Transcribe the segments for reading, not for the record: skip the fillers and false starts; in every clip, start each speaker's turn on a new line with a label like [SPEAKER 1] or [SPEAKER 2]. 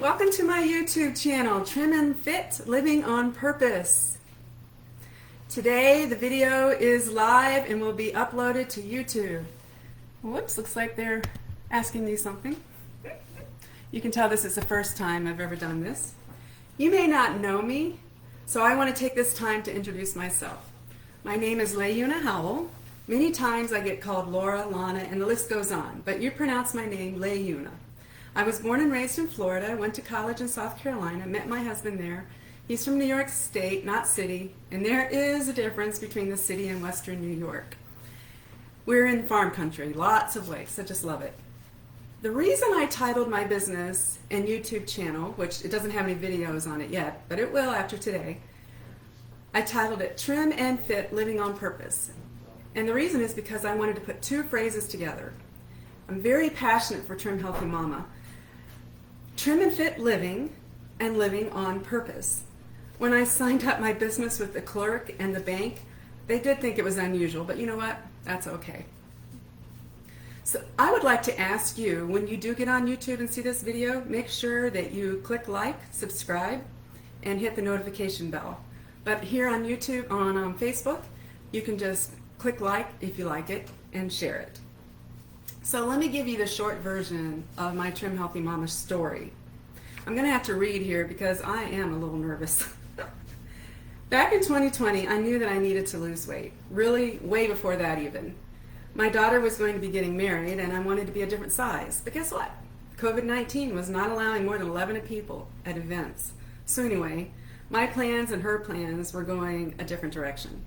[SPEAKER 1] Welcome to my YouTube channel, Trim and Fit, Living on Purpose. Today the video is live and will be uploaded to YouTube. Whoops, looks like they're asking me something. You can tell this is the first time I've ever done this. You may not know me, so I want to take this time to introduce myself. My name is Layuna Howell. Many times I get called Laura, Lana, and the list goes on, but you pronounce my name Layuna. I was born and raised in Florida, went to college in South Carolina, met my husband there. He's from New York State, not city, and there is a difference between the city and western New York. We're in farm country, lots of lakes, I just love it. The reason I titled my business and YouTube channel, which it doesn't have any videos on it yet, but it will after today, I titled it Trim and Fit, Living on Purpose. And the reason is because I wanted to put two phrases together. I'm very passionate for Trim Healthy Mama. Trim and fit living and living on purpose. When I signed up my business with the clerk and the bank, they did think it was unusual, but you know what? That's okay. So I would like to ask you, when you do get on YouTube and see this video, make sure that you click like, subscribe, and hit the notification bell. But here on YouTube, on Facebook, you can just click like if you like it and share it. So let me give you the short version of my Trim Healthy Mama story. I'm going to have to read here because I am a little nervous. Back in 2020, I knew that I needed to lose weight, really way before that even. My daughter was going to be getting married and I wanted to be a different size. But guess what? COVID-19 was not allowing more than 11 people at events. So anyway, my plans and her plans were going a different direction.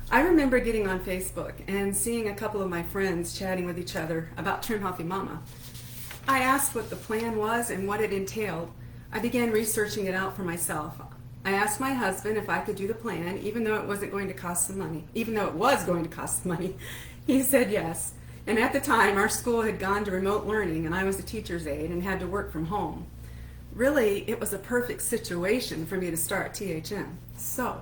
[SPEAKER 1] I remember getting on Facebook and seeing a couple of my friends chatting with each other about Trim Healthy Mama. I asked what the plan was and what it entailed. I began researching it out for myself. I asked my husband if I could do the plan, even though it wasn't going to cost some money. Even though it was going to cost some money, he said yes. And at the time, our school had gone to remote learning and I was a teacher's aide and had to work from home. Really, it was a perfect situation for me to start THM. So,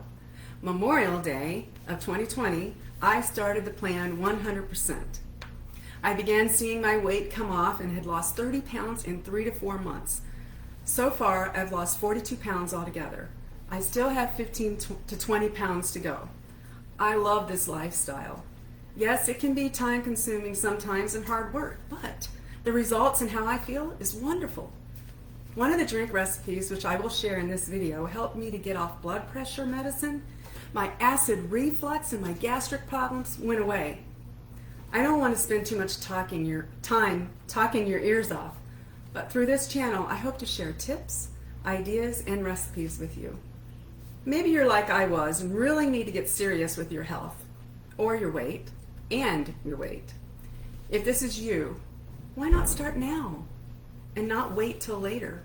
[SPEAKER 1] Memorial Day of 2020, I started the plan 100%. I began seeing my weight come off and had lost 30 pounds in 3 to 4 months. So far, I've lost 42 pounds altogether. I still have 15 to 20 pounds to go. I love this lifestyle. Yes, it can be time-consuming sometimes and hard work, but the results and how I feel is wonderful. One of the drink recipes, which I will share in this video, helped me to get off blood pressure medicine. My acid reflux and my gastric problems went away. I don't want to spend too much talking your ears off, but through this channel I hope to share tips, ideas, and recipes with you. Maybe you're like I was and really need to get serious with your health, or your weight, and your weight. If this is you, why not start now and not wait till later?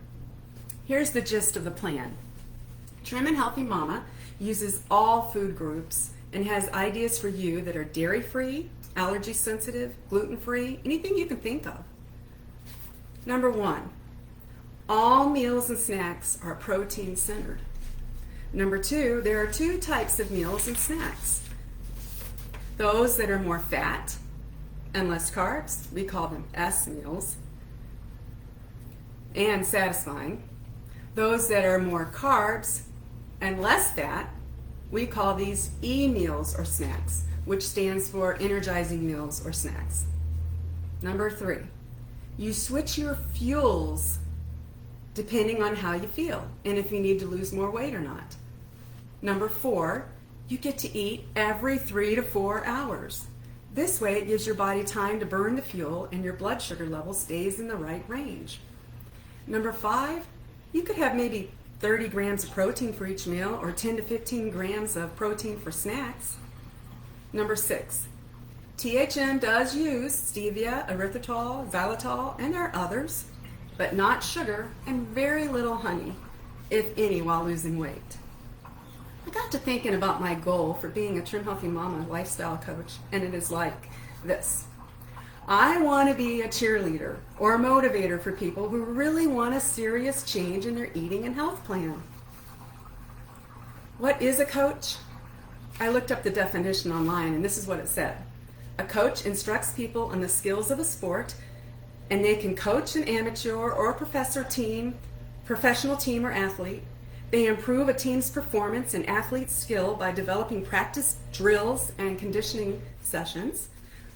[SPEAKER 1] Here's the gist of the plan. Trim and Healthy Mama uses all food groups and has ideas for you that are dairy-free, allergy-sensitive, gluten-free, anything you can think of. Number 1, all meals and snacks are protein-centered. Number 2, there are 2 types of meals and snacks. Those that are more fat and less carbs, we call them S meals, and satisfying. Those that are more carbs and less fat, we call these E meals or snacks, which stands for energizing meals or snacks. Number 3, you switch your fuels depending on how you feel and if you need to lose more weight or not. Number 4, you get to eat every 3 to 4 hours. This way it gives your body time to burn the fuel and your blood sugar level stays in the right range. Number 5, you could have maybe 30 grams of protein for each meal or 10 to 15 grams of protein for snacks. Number 6, THM does use stevia, erythritol, xylitol, and there are others, but not sugar and very little honey, if any, while losing weight. I got to thinking about my goal for being a Trim Healthy Mama lifestyle coach, and it is like this. I want to be a cheerleader or a motivator for people who really want a serious change in their eating and health plan. What is a coach? I looked up the definition online and this is what it said. A coach instructs people on the skills of a sport and they can coach an amateur or a professor team professional team or athlete. They improve a team's performance and athlete's skill by developing practice drills and conditioning sessions.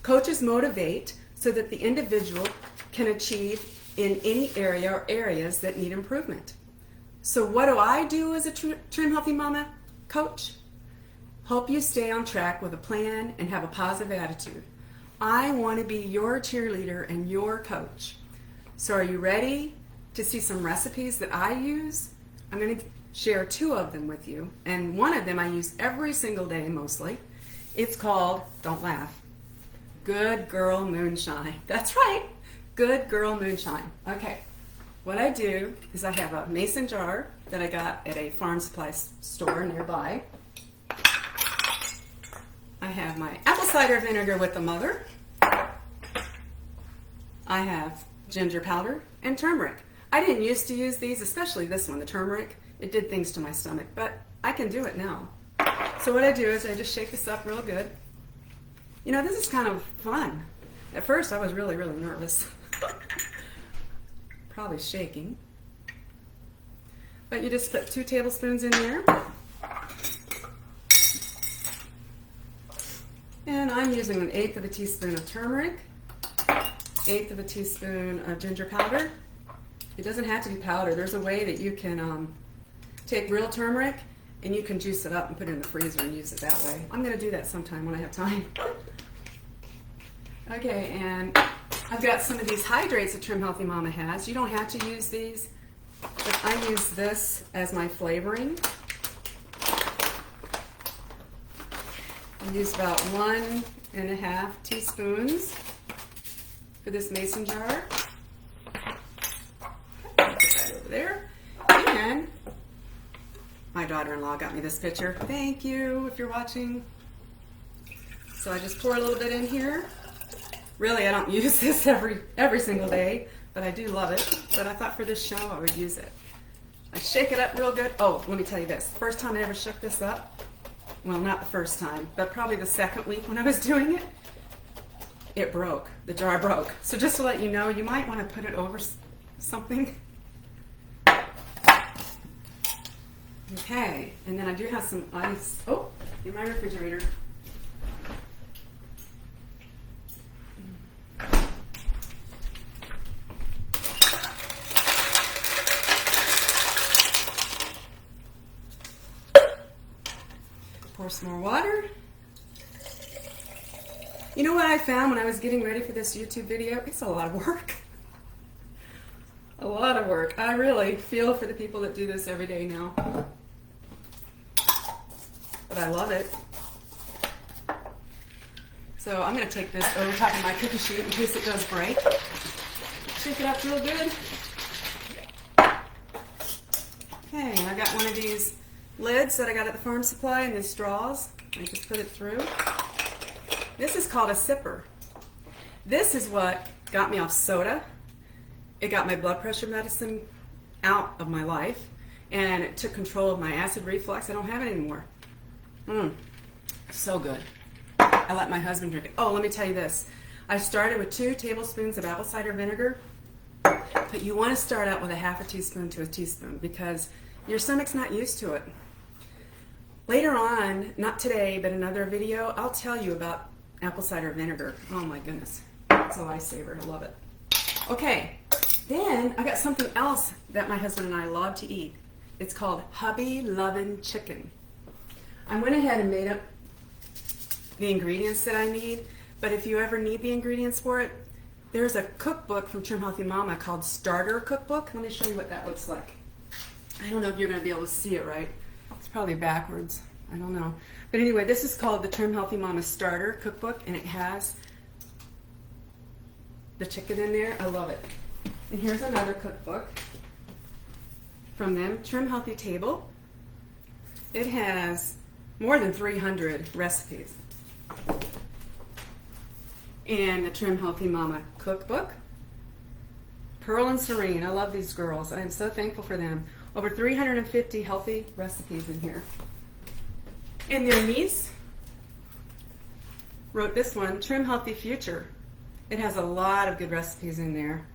[SPEAKER 1] Coaches motivate so that the individual can achieve in any area or areas that need improvement. So what do I do as a Trim Healthy Mama coach? Help you stay on track with a plan and have a positive attitude. I want to be your cheerleader and your coach. So are you ready to see some recipes that I use? I'm going to share 2 of them with you, and one of them I use every single day mostly. It's called, don't laugh, Good Girl Moonshine. That's right, Good Girl Moonshine. Okay, what I do is I have a mason jar that I got at a farm supply store nearby. I have my apple cider vinegar with the mother. I have ginger powder and turmeric. I didn't used to use these, especially this one, the turmeric. It did things to my stomach, but I can do it now. So what I do is I just shake this up real good. You know, this is kind of fun. At first I was really, really nervous. Probably shaking. But you just put 2 tablespoons in there. And I'm using 1/8 of a teaspoon of turmeric, 1/8 of a teaspoon of ginger powder. It doesn't have to be powder. There's a way that you can take real turmeric and you can juice it up and put it in the freezer and use it that way. I'm going to do that sometime when I have time. Okay, and I've got some of these hydrates that Trim Healthy Mama has. You don't have to use these, but I use this as my flavoring. I use about 1.5 teaspoons for this mason jar. Put that over there. And my daughter-in-law got me this picture. Thank you if you're watching. So I just pour a little bit in here. Really, I don't use this every single day, but I do love it. But I thought for this show I would use it. I shake it up real good. Oh, let me tell you this. First time I ever shook this up, well, not the first time, but probably the second week when I was doing it, it broke. The jar broke. So just to let you know, you might want to put it over something. Okay, and then I do have some ice. Oh, in my refrigerator. Pour some more water. You know what I found when I was getting ready for this YouTube video? It's a lot of work. A lot of work. I really feel for the people that do this every day now. But I love it. So I'm going to take this over top of my cookie sheet in case it does break. Shake it up real good. Okay, I got one of these lids that I got at the farm supply and these straws. I just put it through. This is called a sipper. This is what got me off soda. It got my blood pressure medicine out of my life, and it took control of my acid reflux. I don't have it anymore. So good. I let my husband drink it. Oh, let me tell you this. I started with 2 tablespoons of apple cider vinegar, but you want to start out with 1/2 teaspoon to a teaspoon because your stomach's not used to it. Later on, not today, but another video, I'll tell you about apple cider vinegar. Oh my goodness. It's a lifesaver. I love it. Okay, then I got something else that my husband and I love to eat. It's called Hubby Lovin chicken. I went ahead and made up the ingredients that I need, but if you ever need the ingredients for it, there's a cookbook from Trim Healthy Mama called Starter Cookbook. Let me show you what that looks like. I don't know if you're going to be able to see it right. It's probably backwards. I don't know. But anyway, this is called the Trim Healthy Mama Starter Cookbook, and it has the chicken in there. I love it. And here's another cookbook from them, Trim Healthy Table. It has more than 300 recipes. And the Trim Healthy Mama Cookbook. Pearl and Serene. I love these girls. I am so thankful for them. Over 350 healthy recipes in here. And their niece wrote this one, Trim Healthy Future. It has a lot of good recipes in there.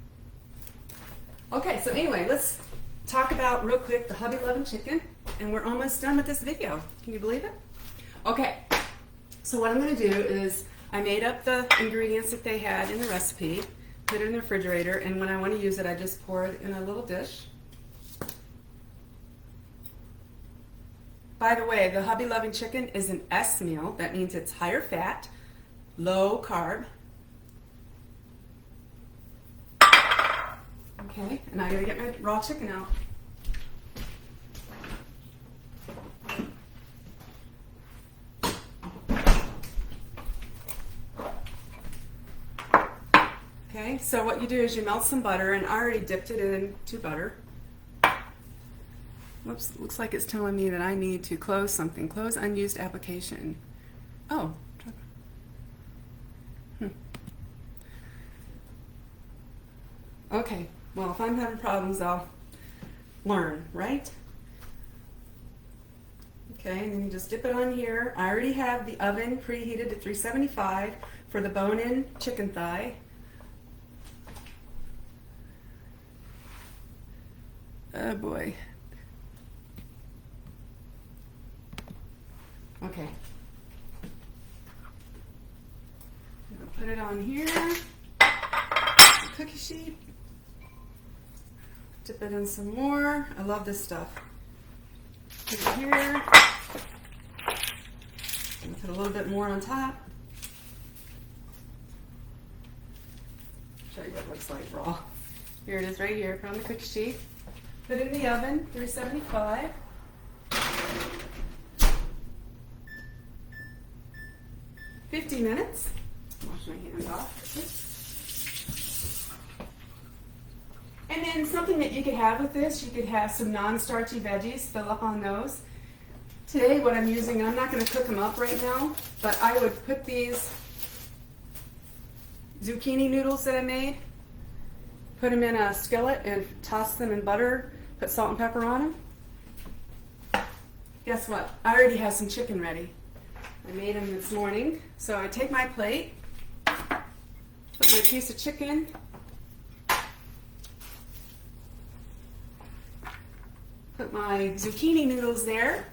[SPEAKER 1] Okay, so anyway, let's talk about real quick the Hubby Lovin' chicken, and we're almost done with this video. Can you believe it? Okay, so what I'm going to do is I made up the ingredients that they had in the recipe, put it in the refrigerator, and when I want to use it, I just pour it in a little dish. By the way, the Hubby Lovin' chicken is an S meal. That means it's higher fat, low carb. Okay, and I gotta get my raw chicken out. Okay, so what you do is you melt some butter, and I already dipped it into butter. Whoops, looks like it's telling me that I need to close something. Close unused application. Oh. Okay, well, if I'm having problems, I'll learn, right? Okay, and then you just dip it on here. I already have the oven preheated to 375 for the bone-in chicken thigh. Oh boy. Okay. I'll put it on here. The cookie sheet. Dip it in some more. I love this stuff. Put it here. And put a little bit more on top. Show you what it looks like raw. Here it is right here. Put on the cookie sheet. Put it in the oven, 375. $50 minutes. Wash my hands off. And then something that you could have with this, you could have some non-starchy veggies, fill up on those. Today what I'm using, I'm not going to cook them up right now, but I would put these zucchini noodles that I made, put them in a skillet and toss them in butter, put salt and pepper on them. Guess what? I already have some chicken ready. I made them this morning. So I take my plate, put my piece of chicken, put my zucchini noodles there,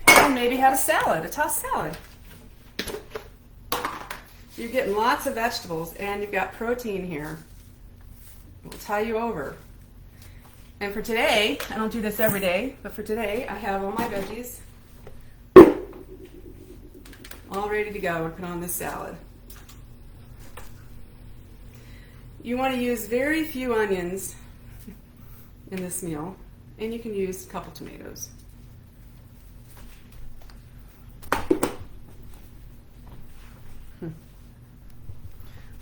[SPEAKER 1] and maybe have a salad, a tossed salad. You're getting lots of vegetables, and you've got protein here. It will tie you over. And for today, I don't do this every day, but for today, I have all my veggies all ready to go and put on this salad. You want to use very few onions in this meal, and you can use a couple tomatoes.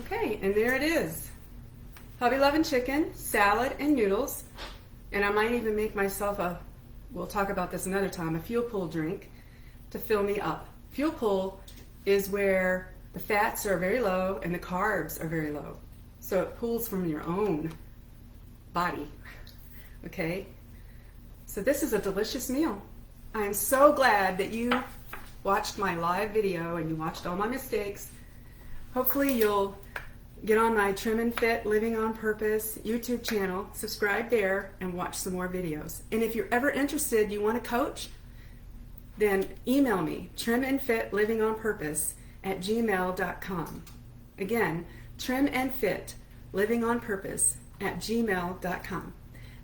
[SPEAKER 1] Okay, and there it is. Hubby Lovin' chicken, salad, and noodles. And I might even make myself we'll talk about this another time, a fuel pool drink to fill me up. Fuel pool is where the fats are very low and the carbs are very low. So it pulls from your own body. Okay? So this is a delicious meal. I am so glad that you watched my live video and you watched all my mistakes. Hopefully you'll get on my Trim and Fit Living on Purpose YouTube channel, subscribe there, and watch some more videos. And if you're ever interested, you want a coach, then email me, trimandfitlivingonpurpose@gmail.com. Again, trimandfitlivingonpurpose@gmail.com.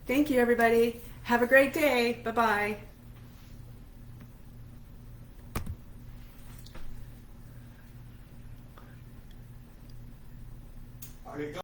[SPEAKER 1] Thank you, everybody. Have a great day. Bye-bye.
[SPEAKER 2] Are you going?